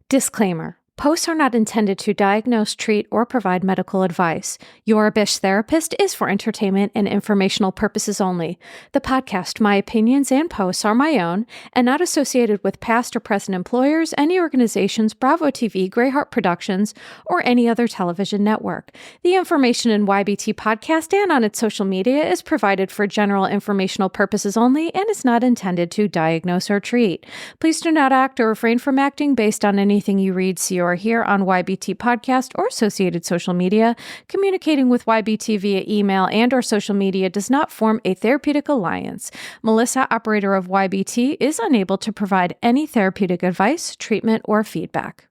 [SPEAKER 1] Disclaimer. Posts are not intended to diagnose, treat, or provide medical advice. Your Abish therapist is for entertainment and informational purposes only. The podcast, my opinions, and posts are my own and not associated with past or present employers, any organizations, Bravo TV, Greyheart Productions, or any other television network. The information in YBT podcast and on its social media is provided for general informational purposes only and is not intended to diagnose or treat. Please do not act or refrain from acting based on anything you read, see, or hear on YBT podcast or associated social media. Communicating with YBT via email and or social media does not form a therapeutic alliance. Melissa, operator of YBT, is unable to provide any therapeutic advice, treatment, or feedback.